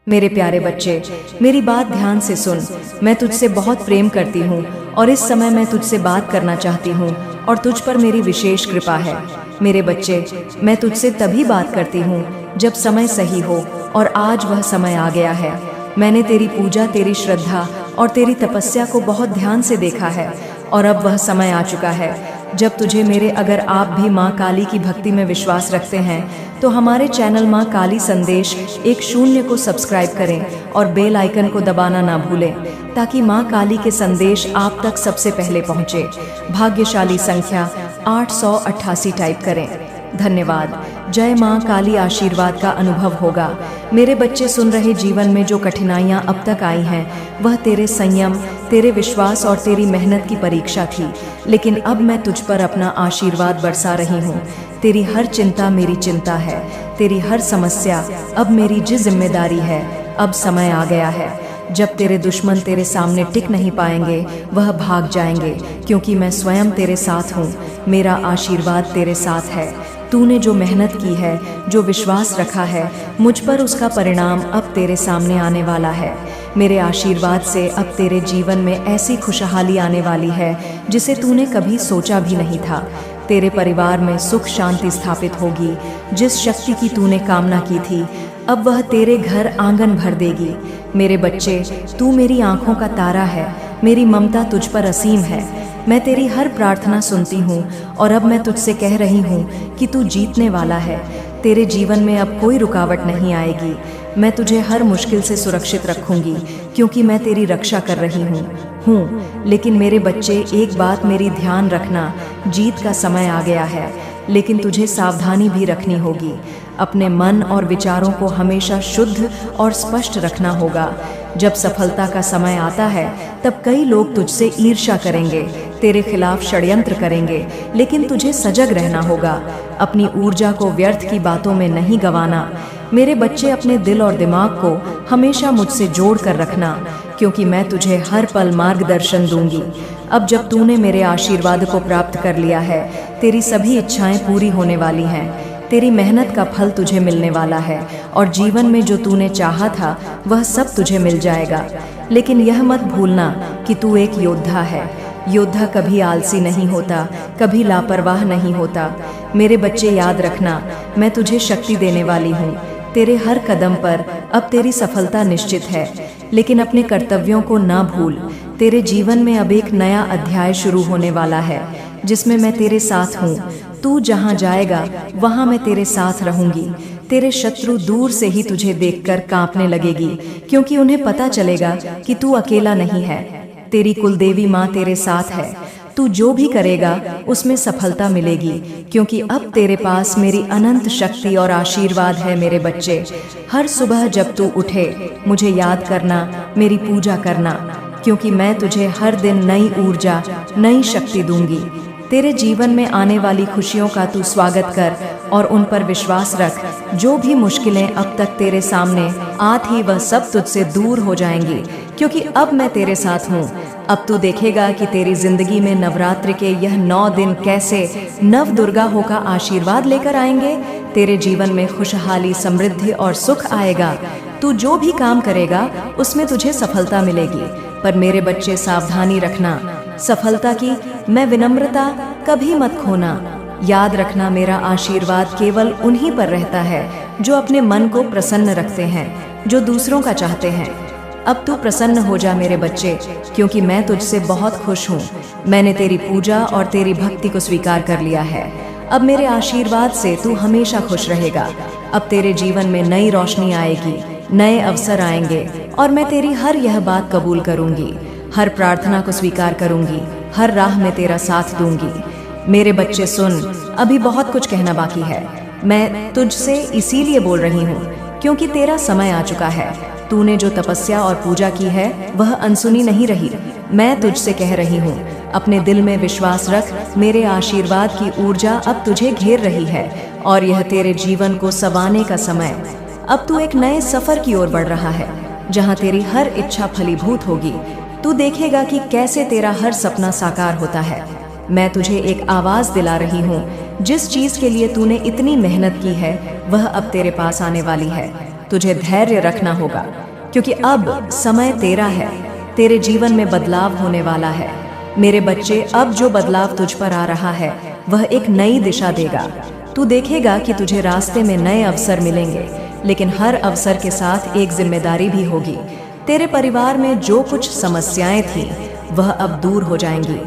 मेरे प्यारे बच्चे, मेरी बात ध्यान से सुन। मैं तुझसे बहुत प्रेम करती हूँ और इस समय मैं तुझसे बात करना चाहती हूँ और तुझ पर मेरी विशेष कृपा है। मेरे बच्चे, मैं तुझसे तभी बात करती हूँ जब समय सही हो, और आज वह समय आ गया है। मैंने तेरी पूजा, तेरी श्रद्धा और तेरी तपस्या को बहुत ध्यान से देखा है, और अब वह समय आ चुका है जब तुझे मेरे अगर आप भी माँ काली की भक्ति में विश्वास रखते हैं तो हमारे चैनल माँ काली संदेश 10 को सब्सक्राइब करें और बेल आइकन को दबाना ना भूलें, ताकि माँ काली के संदेश आप तक सबसे पहले पहुँचे। भाग्यशाली संख्या 888 टाइप करें। धन्यवाद। जय माँ काली। आशीर्वाद का अनुभव होगा। मेरे बच्चे सुन रहे, जीवन में जो कठिनाइयाँ अब तक आई हैं वह तेरे संयम, तेरे विश्वास और तेरी मेहनत की परीक्षा थी, लेकिन अब मैं तुझ पर अपना आशीर्वाद बरसा रही हूँ। तेरी हर चिंता मेरी चिंता है, तेरी हर समस्या अब मेरी जिम्मेदारी है। अब समय आ गया है जब तेरे दुश्मन तेरे सामने टिक नहीं पाएंगे, वह भाग जाएंगे, क्योंकि मैं स्वयं तेरे साथ हूँ। मेरा आशीर्वाद तेरे साथ है। तूने जो मेहनत की है, जो विश्वास रखा है मुझ पर, उसका परिणाम अब तेरे सामने आने वाला है। मेरे आशीर्वाद से अब तेरे जीवन में ऐसी खुशहाली आने वाली है जिसे तूने कभी सोचा भी नहीं था। तेरे परिवार में सुख शांति स्थापित होगी। जिस शक्ति की तूने कामना की थी, अब वह तेरे घर आंगन भर देगी। मेरे बच्चे, तू मेरी आंखों का तारा है। मेरी ममता तुझ पर असीम है। मैं तेरी हर प्रार्थना सुनती हूँ, और अब मैं तुझसे कह रही हूँ कि तू जीतने वाला है। तेरे जीवन में अब कोई रुकावट नहीं आएगी। मैं तुझे हर मुश्किल से सुरक्षित रखूंगी, क्योंकि मैं तेरी रक्षा कर रही हूँ। लेकिन मेरे बच्चे, एक बात मेरी ध्यान रखना, जीत का समय आ गया है, लेकिन तुझे सावधानी भी रखनी होगी। अपने मन और विचारों को हमेशा शुद्ध और स्पष्ट रखना होगा। जब सफलता का समय आता है तब कई लोग तुझसे ईर्ष्या करेंगे, तेरे खिलाफ षड्यंत्र करेंगे, लेकिन तुझे सजग रहना होगा। अपनी ऊर्जा को व्यर्थ की बातों में नहीं गंवाना। मेरे बच्चे, अपने दिल और दिमाग को हमेशा मुझसे जोड़ कर रखना, क्योंकि मैं तुझे हर पल मार्गदर्शन दूंगी। अब जब तूने मेरे आशीर्वाद को प्राप्त कर लिया है, तेरी सभी इच्छाएं पूरी होने वाली हैं। तेरी मेहनत का फल तुझे मिलने वाला है, और जीवन में जो तूने चाहा था वह सब तुझे मिल जाएगा। लेकिन यह मत भूलना कि तू एक योद्धा है। योद्धा कभी आलसी नहीं होता, कभी लापरवाह नहीं होता। मेरे बच्चे, याद रखना, मैं तुझे शक्ति देने वाली हूँ। तेरे हर कदम पर अब तेरी सफलता निश्चित है, लेकिन अपने कर्तव्यों को ना भूल। तेरे जीवन में अब एक नया अध्याय शुरू होने वाला है, जिसमें मैं तेरे साथ हूँ। तू जहाँ जाएगा वहाँ मैं तेरे साथ रहूंगी। तेरे शत्रु दूर से ही तुझे देखकर कांपने लगेगी, क्योंकि उन्हें पता चलेगा कि तू अकेला नहीं है। तेरी कुलदेवी माँ तेरे साथ है। तू जो भी करेगा उसमें सफलता मिलेगी, क्योंकि अब तेरे पास मेरी अनंत शक्ति और आशीर्वाद है। मेरे बच्चे, हर सुबह जब तू उठे मुझे याद करना, मेरी पूजा करना, क्योंकि मैं तुझे हर दिन नई ऊर्जा, नई शक्ति दूंगी। तेरे जीवन में आने वाली खुशियों का तू स्वागत कर और उन पर विश्वास रख। जो भी मुश्किलें अब तक तेरे सामने आती, वह सब तुझसे दूर हो जाएंगी, क्योंकि अब मैं तेरे साथ हूँ। अब तू देखेगा कि तेरी जिंदगी में नवरात्र के यह 9 दिन कैसे नव दुर्गा होकर आशीर्वाद लेकर आएंगे। तेरे जीवन में खुशहाली, समृद्धि और सुख आएगा। तू जो भी काम करेगा उसमें तुझे सफलता मिलेगी। पर मेरे बच्चे, सावधानी रखना सफलता की, मैं विनम्रता कभी मत खोना। याद रखना, मेरा आशीर्वाद केवल उन्हीं पर रहता है जो अपने मन को प्रसन्न रखते हैं, जो दूसरों का चाहते हैं। अब तू प्रसन्न हो जा मेरे बच्चे, क्योंकि मैं तुझसे बहुत खुश हूँ। मैंने तेरी पूजा और तेरी भक्ति को स्वीकार कर लिया है। अब मेरे आशीर्वाद से तू हमेशा खुश रहेगा। अब तेरे जीवन में नई रोशनी आएगी, नए अवसर आएंगे, और मैं तेरी हर यह बात कबूल करूंगी। हर प्रार्थना को स्वीकार करूंगी, हर राह में तेरा साथ दूंगी। मेरे बच्चे सुन, अभी बहुत कुछ कहना बाकी है। मैं तुझसे इसीलिए बोल रही हूँ क्योंकि तेरा समय आ चुका है। तूने जो तपस्या और पूजा की है वह अनसुनी नहीं रही। मैं तुझसे कह रही हूँ, अपने दिल में विश्वास रख। मेरे आशीर्वाद की ऊर्जा अब तुझे घेर रही है, और यह तेरे जीवन को संवारने का समय। अब तू एक नए सफर की ओर बढ़ रहा है, जहाँ तेरी हर इच्छा फलीभूत होगी। तू देखेगा कि कैसे तेरा हर सपना साकार होता है। मैं तुझे एक आवाज दिला रही हूँ। जिस चीज के लिए तूने इतनी मेहनत की है वह अब तेरे पास आने वाली है। तुझे धैर्य रखना होगा, क्योंकि अब समय तेरा है। तेरे जीवन में बदलाव होने वाला है। मेरे बच्चे, अब जो बदलाव तुझ पर आ रहा है वह एक नई दिशा देगा। तू देखेगा कि तुझे रास्ते में नए अवसर मिलेंगे, लेकिन हर अवसर के साथ एक जिम्मेदारी भी होगी। तेरे परिवार में जो कुछ समस्याएं थीं वह अब दूर हो जाएंगी।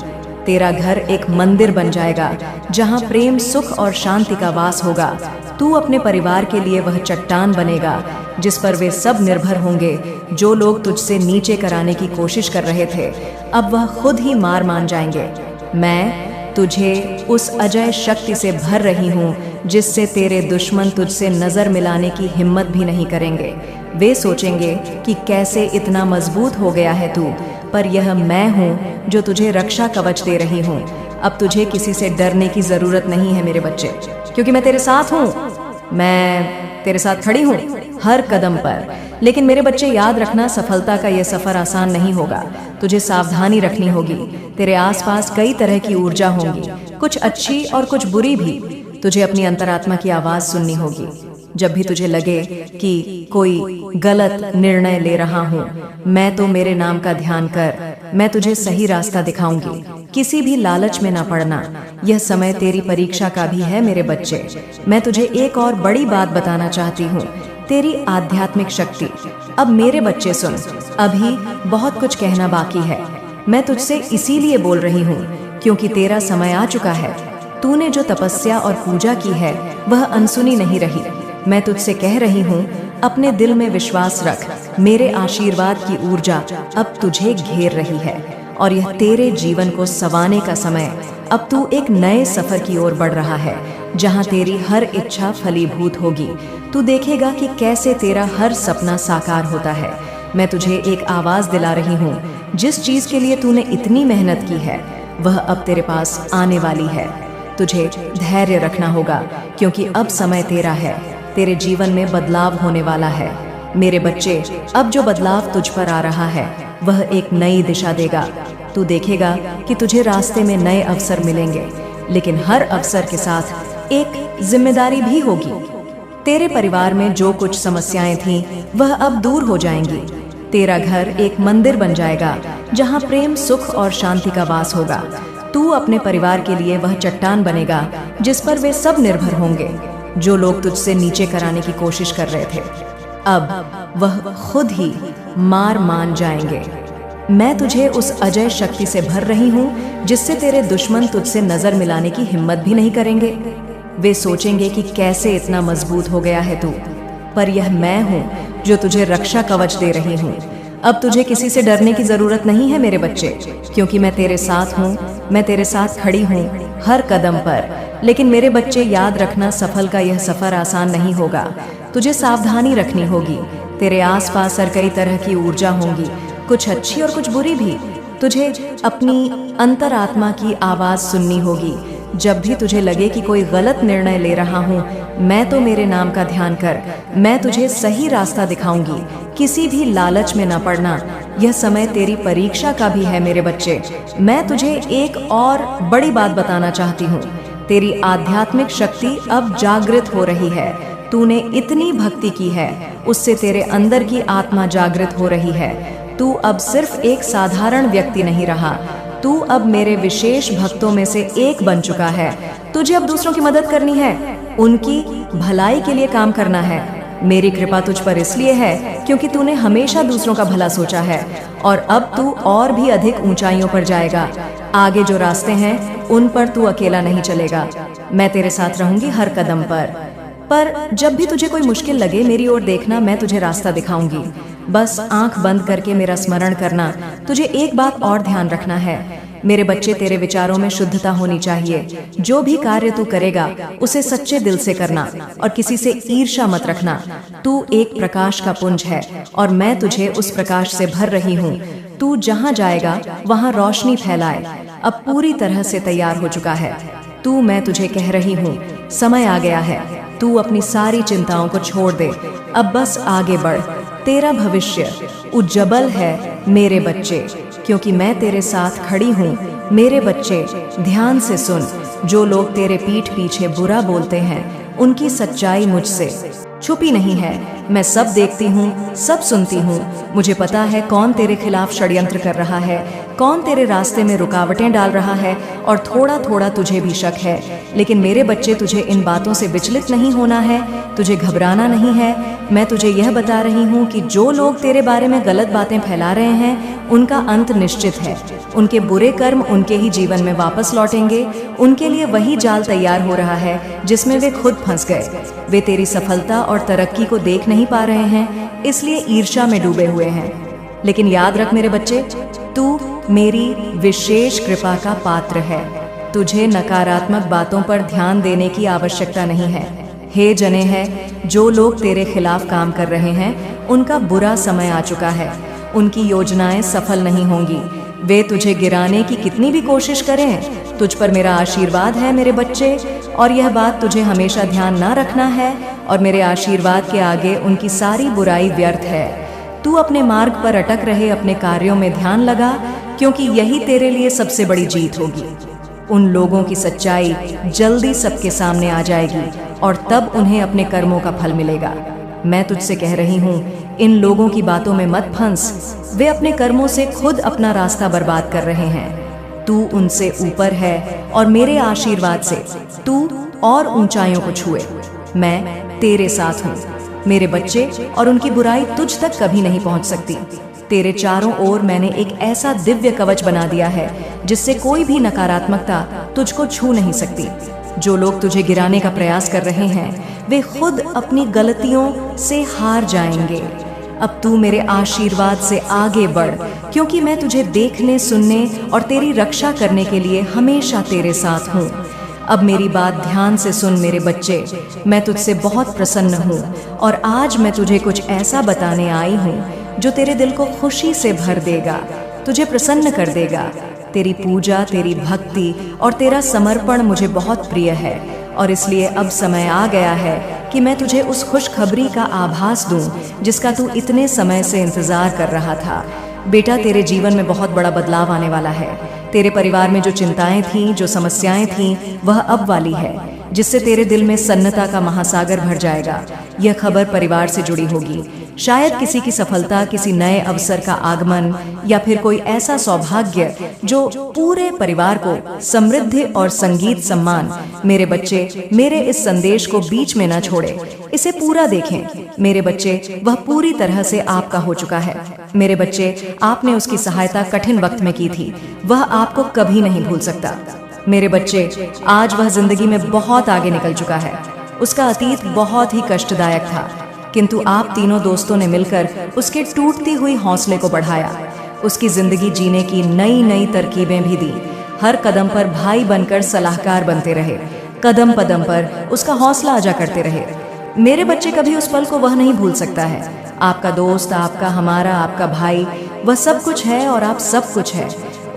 तेरा घर एक मंदिर बन जाएगा जहां प्रेम, सुख और शांति का वास होगा। तू अपने परिवार के लिए वह चट्टान बनेगा जिस पर वे सब निर्भर होंगे। जो लोग तुझसे नीचे कराने की कोशिश कर रहे थे, अब वह खुद ही मार मान जाएंगे। मैं तुझे उस अजय शक्ति से भर रही हूँ जिससे तेरे दुश्मन तुझसे नजर मिलाने की हिम्मत भी नहीं करेंगे। वे सोचेंगे कि कैसे इतना मजबूत हो गया है तू, पर यह मैं हूँ जो तुझे रक्षा कवच दे रही हूँ। अब तुझे किसी से डरने की जरूरत नहीं है मेरे बच्चे, क्योंकि मैं तेरे साथ हूँ। मैं तेरे साथ खड़ी हूँ हर कदम पर। लेकिन मेरे बच्चे, याद रखना, सफलता का यह सफर आसान नहीं होगा। तुझे सावधानी रखनी होगी। तेरे आसपास कई तरह की ऊर्जा होंगी, कुछ अच्छी और कुछ बुरी भी। तुझे अपनी अंतरात्मा की आवाज सुननी होगी। जब भी तुझे लगे कि कोई गलत निर्णय ले रहा हूँ, मैं तो मेरे नाम का ध्यान कर, मैं तुझे सही रास्ता दिखाऊंगी। किसी भी लालच में ना पड़ना। यह समय तेरी परीक्षा का भी है मेरे बच्चे। मैं तुझे एक और बड़ी बात बताना चाहती हूँ, तेरी आध्यात्मिक शक्ति। अब मेरे बच्चे सुन, अभी बहुत कुछ कहना बाकी है। मैं तुझसे इसीलिए बोल रही हूँ क्योंकि तेरा समय आ चुका है। तूने जो तपस्या और पूजा की है वह अनसुनी नहीं रही। मैं तुझसे कह रही हूँ, अपने दिल में विश्वास रख। मेरे आशीर्वाद की ऊर्जा अब तुझे घेर रही है और यह तेरे जीवन को संवारने का समय। अब तू एक नए सफर की ओर बढ़ रहा है जहाँ तेरी हर इच्छा फलीभूत होगी। तू देखेगा कि कैसे तेरा हर सपना साकार होता है। मैं तुझे एक आवाज दिला रही हूँ, जिस चीज के लिए तूने इतनी मेहनत की है वह अब तेरे पास आने वाली है। तुझे धैर्य रखना होगा क्योंकि अब समय तेरा है। तेरे जीवन में बदलाव होने वाला है मेरे बच्चे। अब जो बदलाव तुझ पर आ रहा है वह एक नई दिशा देगा। तू देखेगा कि तुझे रास्ते में नए अवसर मिलेंगे, लेकिन हर अवसर के साथ एक जिम्मेदारी भी होगी। तेरे परिवार में जो कुछ समस्याएं थीं वह अब दूर हो जाएंगी। तेरा घर एक मंदिर बन जाएगा जहां प्रेम, सुख और शांति का वास होगा। तू अपने परिवार के लिए वह चट्टान बनेगा जिस पर वे सब निर्भर होंगे। जो लोग तुझसे नीचे कराने की कोशिश कर रहे थे, अब वह खुद ही मार मान जाएंगे। मैं तुझे उस अजय शक्ति से भर रही हूँ जिससे तेरे दुश्मन तुझसे नजर मिलाने की हिम्मत भी नहीं करेंगे। वे सोचेंगे कि कैसे इतना मजबूत हो गया है तू, पर यह मैं हूँ जो तुझे रक्षा कवच दे रही हूँ। अब तुझे किसी से डरने की जरूरत नहीं है मेरे बच्चे, क्योंकि मैं तेरे साथ हूँ। मैं तेरे साथ खड़ी हूँ हर कदम पर। लेकिन मेरे बच्चे, याद रखना, सफल का यह सफर आसान नहीं होगा। तुझे सावधानी रखनी होगी। तेरे आसपास हर कई तरह की ऊर्जा होंगी, कुछ अच्छी और कुछ बुरी भी। तुझे अपनी अंतरात्मा की आवाज सुननी होगी। जब भी तुझे लगे कि कोई गलत निर्णय ले रहा हूँ, मैं तो मेरे नाम का ध्यान कर, मैं तुझे सही रास्ता दिखाऊंगी। किसी भी लालच में न पड़ना। यह समय तेरी परीक्षा का भी है मेरे बच्चे। मैं तुझे एक और बड़ी बात बताना चाहती हूँ। तेरी आध्यात्मिक शक्ति अब जागृत हो रही है। तूने इतनी भक्ति की है, उससे तेरे अंदर की आत्मा जागृत हो रही है। तू अब सिर्फ एक साधारण व्यक्ति नहीं रहा, तू अब मेरे विशेष भक्तों में से एक बन चुका है। तुझे अब दूसरों की मदद करनी है, उनकी भलाई के लिए काम करना है। मेरी कृपा तुझ पर इसलिए है क्योंकि तूने हमेशा दूसरों का भला सोचा है, और अब तू और भी अधिक ऊंचाइयों पर जाएगा। आगे जो रास्ते हैं उन पर तू अकेला नहीं चलेगा। मैं तेरे साथ रहूंगी हर कदम पर जब भी तुझे कोई मुश्किल लगे, मेरी ओर देखना, मैं तुझे रास्ता दिखाऊंगी। बस आंख बंद करके मेरा स्मरण करना। तुझे एक बात और ध्यान रखना है मेरे बच्चे, तेरे विचारों में शुद्धता होनी चाहिए। जो भी कार्य तू करेगा उसे सच्चे दिल से करना और किसी से ईर्ष्या मत रखना। तू एक प्रकाश का पुंज है और मैं तुझे उस प्रकाश से भर रही हूँ। तू जहाँ जाएगा वहाँ रोशनी फैलाए। अब पूरी तरह से तैयार हो चुका है तू। मैं तुझे कह रही हूँ, समय आ गया है। तू अपनी सारी चिंताओं को छोड़ दे, अब बस आगे बढ़। तेरा भविष्य उज्जवल है मेरे बच्चे, क्योंकि मैं तेरे साथ खड़ी हूँ। मेरे बच्चे, ध्यान से सुन। जो लोग तेरे पीठ पीछे बुरा बोलते हैं, उनकी सच्चाई मुझसे छुपी नहीं है। मैं सब देखती हूँ, सब सुनती हूँ। मुझे पता है कौन तेरे खिलाफ षड्यंत्र कर रहा है, कौन तेरे रास्ते में रुकावटें डाल रहा है, और थोड़ा थोड़ा तुझे भी शक है। लेकिन मेरे बच्चे, तुझे इन बातों से विचलित नहीं होना है, तुझे घबराना नहीं है। मैं तुझे यह बता रही हूँ कि जो लोग तेरे बारे में गलत बातें फैला रहे हैं, उनका अंत निश्चित है। उनके बुरे कर्म उनके ही जीवन में वापस लौटेंगे। उनके लिए वही जाल तैयार हो रहा है जिसमें वे खुद फंस गए। वे तेरी सफलता और तरक्की को देख नहीं पा रहे हैं, इसलिए ईर्ष्या में डूबे हुए हैं। लेकिन याद रख मेरे बच्चे, तू मेरी विशेष कृपा का पात्र है। तुझे नकारात्मक बातों पर ध्यान देने की आवश्यकता नहीं है। हे जने है, जो लोग तेरे खिलाफ काम कर रहे हैं, उनका बुरा समय आ चुका है। उनकी योजनाएं सफल नहीं होंगी। वे तुझे गिराने की कितनी भी कोशिश करें, तुझ पर मेरा आशीर्वाद है मेरे बच्चे। और यह बात तुझे हमेशा ध्यान ना रखना है, और मेरे आशीर्वाद के आगे उनकी सारी बुराई व्यर्थ है। तू अपने मार्ग पर अटक रहे अपने कार्यों में ध्यान लगा, क्योंकि यही तेरे लिए सबसे बड़ी जीत होगी। उन लोगों की सच्चाई जल्दी सबके सामने आ जाएगी, और तब उन्हें अपने कर्मों का फल मिलेगा। मैं तुझसे कह रही हूँ, इन लोगों की बातों में मत फंस। वे अपने कर्मों से खुद अपना रास्ता बर्बाद कर रहे हैं। तू उनसे ऊपर है, और मेरे आशीर्वाद से तू और ऊंचाइयों को छुए। मैं तेरे साथ हूँ मेरे बच्चे, और उनकी बुराई तुझ तक कभी नहीं पहुँच सकती। तेरे चारों ओर मैंने एक ऐसा दिव्य कवच बना दिया है जिससे कोई भी नकारात्मकता तुझको छू नहीं सकती। जो लोग तुझे गिराने का प्रयास कर रहे हैं, वे खुद अपनी गलतियों से हार जाएंगे। अब तू मेरे आशीर्वाद से आगे बढ़, क्योंकि मैं तुझे देखने, सुनने और तेरी रक्षा करने के लिए हमेशा तेरे साथ हूँ। अब मेरी बात ध्यान से सुन मेरे बच्चे, मैं तुझसे बहुत प्रसन्न हूँ, और आज मैं तुझे कुछ ऐसा बताने आई हूँ जो तेरे दिल को खुशी से भर देगा, तुझे प्रसन्न कर देगा। तेरी पूजा, तेरी भक्ति और तेरा समर्पण मुझे बहुत प्रिय है, और इसलिए अब समय आ गया है कि मैं तुझे उस खुशखबरी का आभास दूं जिसका तू इतने समय से इंतजार कर रहा था। बेटा, तेरे जीवन में बहुत बड़ा बदलाव आने वाला है। तेरे परिवार में जो चिंताएं थीं, जो समस्याएं थीं, वह अब वाली है, जिससे तेरे दिल में सन्नता का महासागर भर जाएगा। यह खबर परिवार से जुड़ी होगी। शायद किसी की सफलता, किसी नए अवसर का आगमन, या फिर कोई ऐसा सौभाग्य जो पूरे परिवार को समृद्धि और संगीत सम्मान। मेरे बच्चे, मेरे इस संदेश को बीच में न छोड़े, इसे पूरा देखें। मेरे बच्चे, वह पूरी तरह से आपका हो चुका है। मेरे बच्चे, आपने उसकी सहायता कठिन वक्त में की थी, वह आपको कभी नहीं भूल सकता। मेरे बच्चे, आज वह जिंदगी में बहुत आगे निकल चुका है। उसका अतीत बहुत ही कष्टदायक था, किंतु आप तीनों दोस्तों ने मिलकर उसके टूटती हुई हौसले को बढ़ाया। उसकी जिंदगी जीने की नई नई तरकीबें भी दी। हर कदम पर भाई बनकर सलाहकार बनते रहे। कदम कदम पर उसका हौसला अजा करते रहे। मेरे बच्चे, कभी उस पल को वह नहीं भूल सकता है। आपका दोस्त, आपका, हमारा, आपका भाई, वह सब कुछ है, और आप सब कुछ है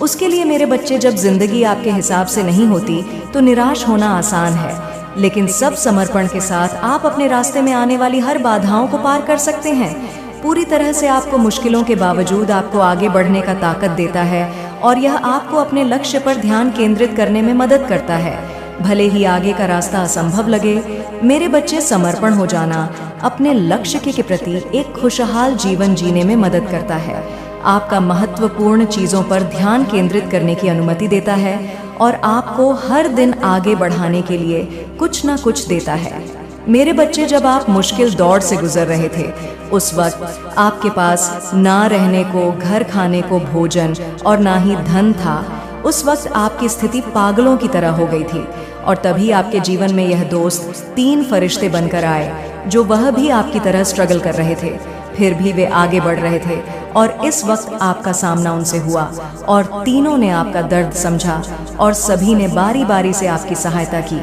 उसके लिए। मेरे बच्चे, जब जिंदगी आपके हिसाब से नहीं होती तो निराश होना आसान है, लेकिन सब समर्पण के साथ आप अपने रास्ते में आने वाली हर बाधाओं को पार कर सकते हैं। पूरी तरह से आपको मुश्किलों के बावजूद आपको आगे बढ़ने का ताकत देता है, और यह आपको अपने लक्ष्य पर ध्यान केंद्रित करने में मदद करता है। भले ही आगे का रास्ता असंभव लगे, मेरे बच्चे, समर्पण हो जाना अपने लक्ष्य के प्रति एक खुशहाल जीवन जीने में मदद करता है। आपका महत्वपूर्ण चीजों पर ध्यान केंद्रित करने की अनुमति देता है, और आपको हर दिन आगे बढ़ाने के लिए कुछ ना कुछ देता है। मेरे बच्चे, जब आप मुश्किल दौर से गुजर रहे थे, उस वक्त आपके पास ना रहने को, घर खाने को भोजन और ना ही धन था। उस वक्त आपकी स्थिति पागलों की तरह हो गई थी, और तभी आपके जीवन में यह दोस्त 3 फरिश्ते बनकर आए, जो वह भी आपकी तरह स्ट्रगल कर रहे थे। फिर भी वे आगे बढ़ रहे थे, और इस वक्त आपका सामना उनसे हुआ, और तीनों ने आपका दर्द समझा, और सभी ने बारी बारी से आपकी सहायता की।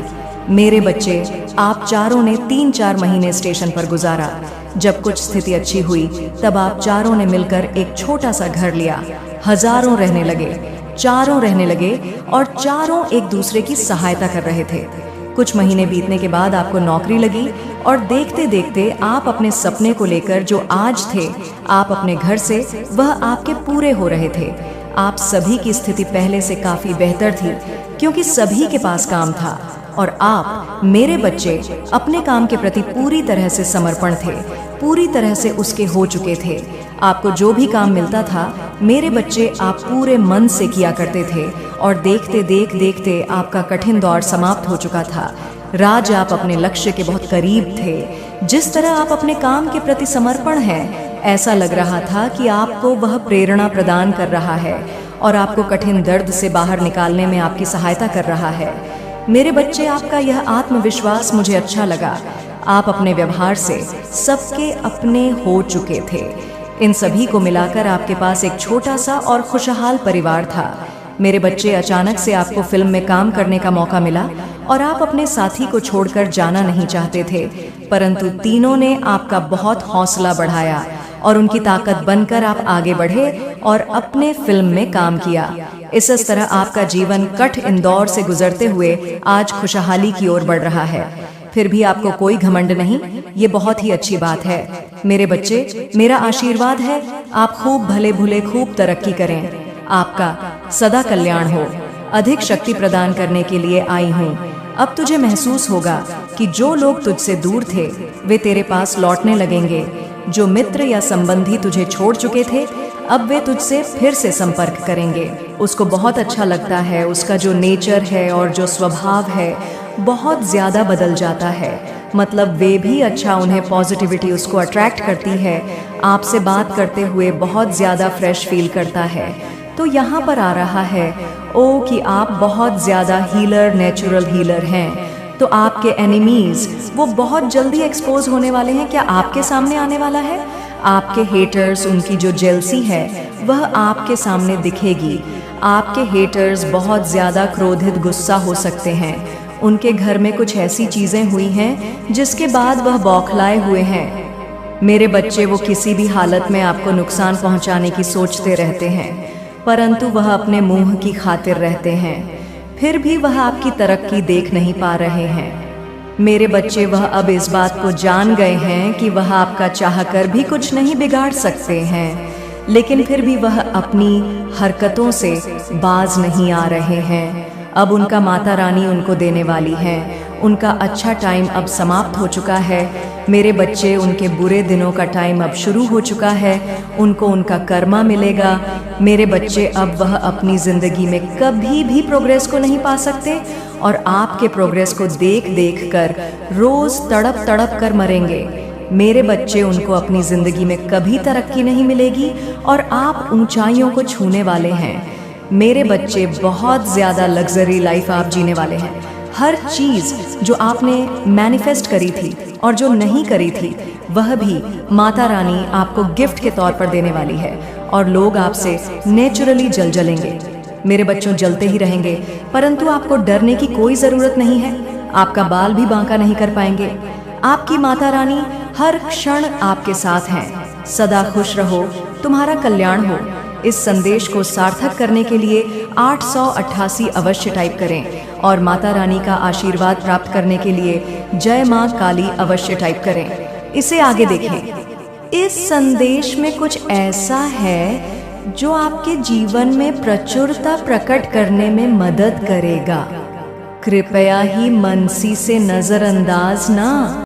मेरे बच्चे, आप चारों ने 3-4 महीने स्टेशन पर गुजारा। जब कुछ स्थिति अच्छी हुई, तब आप चारों ने मिलकर एक छोटा सा घर लिया। हजारों रहने लगे, चारों रहने लगे, और चारों एक दूसरे की सहायता कर रहे थे। कुछ महीने बीतने के बाद आपको नौकरी लगी, और देखते देखते आप अपने सपने को लेकर जो आज थे आप अपने घर से, वह आपके पूरे हो रहे थे। आप सभी की स्थिति पहले से काफी बेहतर थी, क्योंकि सभी के पास काम था। और आप मेरे बच्चे अपने काम के प्रति पूरी तरह से समर्पण थे, पूरी तरह से उसके हो चुके थे। आपको जो भी काम मिलता था मेरे बच्चे आप पूरे मन से किया करते थे और देखते देखते आपका कठिन दौर समाप्त हो चुका था। राज आप अपने लक्ष्य के बहुत करीब थे। जिस तरह आप अपने काम के प्रति समर्पण हैं, ऐसा लग रहा था कि आपको वह प्रेरणा प्रदान कर रहा है और आपको कठिन दर्द से बाहर निकालने में आपकी सहायता कर रहा है। मेरे बच्चे, आपका यह आत्मविश्वास मुझे अच्छा लगा। आप अपने व्यवहार से सबके अपने हो चुके थे। इन सभी को मिलाकर आपके पास एक छोटा सा और खुशहाल परिवार था। मेरे बच्चे, अचानक से आपको फिल्म में काम करने का मौका मिला और आप अपने साथी को छोड़कर जाना नहीं चाहते थे, परंतु तीनों ने आपका बहुत हौसला बढ़ाया और उनकी ताकत बनकर आप आगे बढ़े और अपने फिल्म में काम किया। इस तरह आपका जीवन कठिन दौर से गुजरते हुए आज खुशहाली की ओर बढ़ रहा है। फिर भी आपको कोई घमंड नहीं, ये बहुत ही अच्छी बात है। मेरे बच्चे, मेरा आशीर्वाद है आप खूब भले भुले खूब तरक्की करें। आपका सदा कल्याण हो। अधिक शक्ति प्रदान करने के लिए आई हूँ। अब तुझे महसूस होगा कि जो लोग तुझसे दूर थे वे तेरे पास लौटने लगेंगे। जो मित्र या संबंधी तुझे छोड़ चुके थे अब वे तुझसे फिर से संपर्क करेंगे। उसको बहुत अच्छा लगता है, उसका जो नेचर है और जो स्वभाव है बहुत ज़्यादा बदल जाता है। मतलब वे भी अच्छा, उन्हें पॉजिटिविटी उसको अट्रैक्ट करती है। आपसे बात करते हुए बहुत ज़्यादा फ्रेश फील करता है। तो यहाँ पर आ रहा है कि आप बहुत ज़्यादा हीलर, नेचुरल हीलर हैं। तो आपके एनिमीज वो बहुत जल्दी एक्सपोज होने वाले हैं। क्या आपके सामने आने वाला है? आपके हेटर्स, उनकी जो जेलसी है वह आपके सामने दिखेगी। आपके हेटर्स बहुत ज़्यादा क्रोधित, गुस्सा हो सकते हैं। उनके घर में कुछ ऐसी चीज़ें हुई हैं जिसके बाद वह बौखलाए हुए हैं। मेरे बच्चे, वो किसी भी हालत में आपको नुकसान पहुंचाने की सोचते रहते हैं, परंतु वह अपने मुंह की खातिर रहते हैं। फिर भी वह आपकी तरक्की देख नहीं पा रहे हैं। मेरे बच्चे, वह अब इस बात को जान गए हैं कि वह आपका चाहकर भी कुछ नहीं बिगाड़ सकते हैं, लेकिन फिर भी वह अपनी हरकतों से बाज नहीं आ रहे हैं। अब उनका माता रानी उनको देने वाली है। उनका अच्छा टाइम अब समाप्त हो चुका है। मेरे बच्चे, उनके बुरे दिनों का टाइम अब शुरू हो चुका है। उनको उनका कर्मा मिलेगा। मेरे बच्चे, अब वह अपनी ज़िंदगी में कभी भी प्रोग्रेस को नहीं पा सकते और आपके प्रोग्रेस को देख देख कर रोज़ तड़प तड़प कर मरेंगे। मेरे बच्चे, उनको अपनी ज़िंदगी में कभी तरक्की नहीं मिलेगी और आप ऊंचाइयों को छूने वाले हैं। मेरे बच्चे, बहुत ज़्यादा लग्जरी लाइफ आप जीने वाले हैं। हर चीज़ जो आपने मैनिफेस्ट करी थी और जो नहीं करी थी वह भी माता रानी आपको गिफ्ट के तौर पर देने वाली है और लोग आपसे नेचुरली जलेंगे। मेरे बच्चों, जलते ही रहेंगे, परंतु आपको डरने की कोई ज़रूरत नहीं है। आपका बाल भी बांका नहीं कर पाएंगे। आपकी माता रानी हर क्षण आपके साथ हैं। सदा खुश रहो, तुम्हारा कल्याण हो। इस संदेश को सार्थक करने के लिए 888 अवश्य टाइप करें और माता रानी का आशीर्वाद प्राप्त करने के लिए जय माँ काली अवश्य टाइप करें। इसे आगे देखें। इस संदेश में कुछ ऐसा है जो आपके जीवन में प्रचुरता प्रकट करने में मदद करेगा। कृपया ही मनसी से नजरअंदाज ना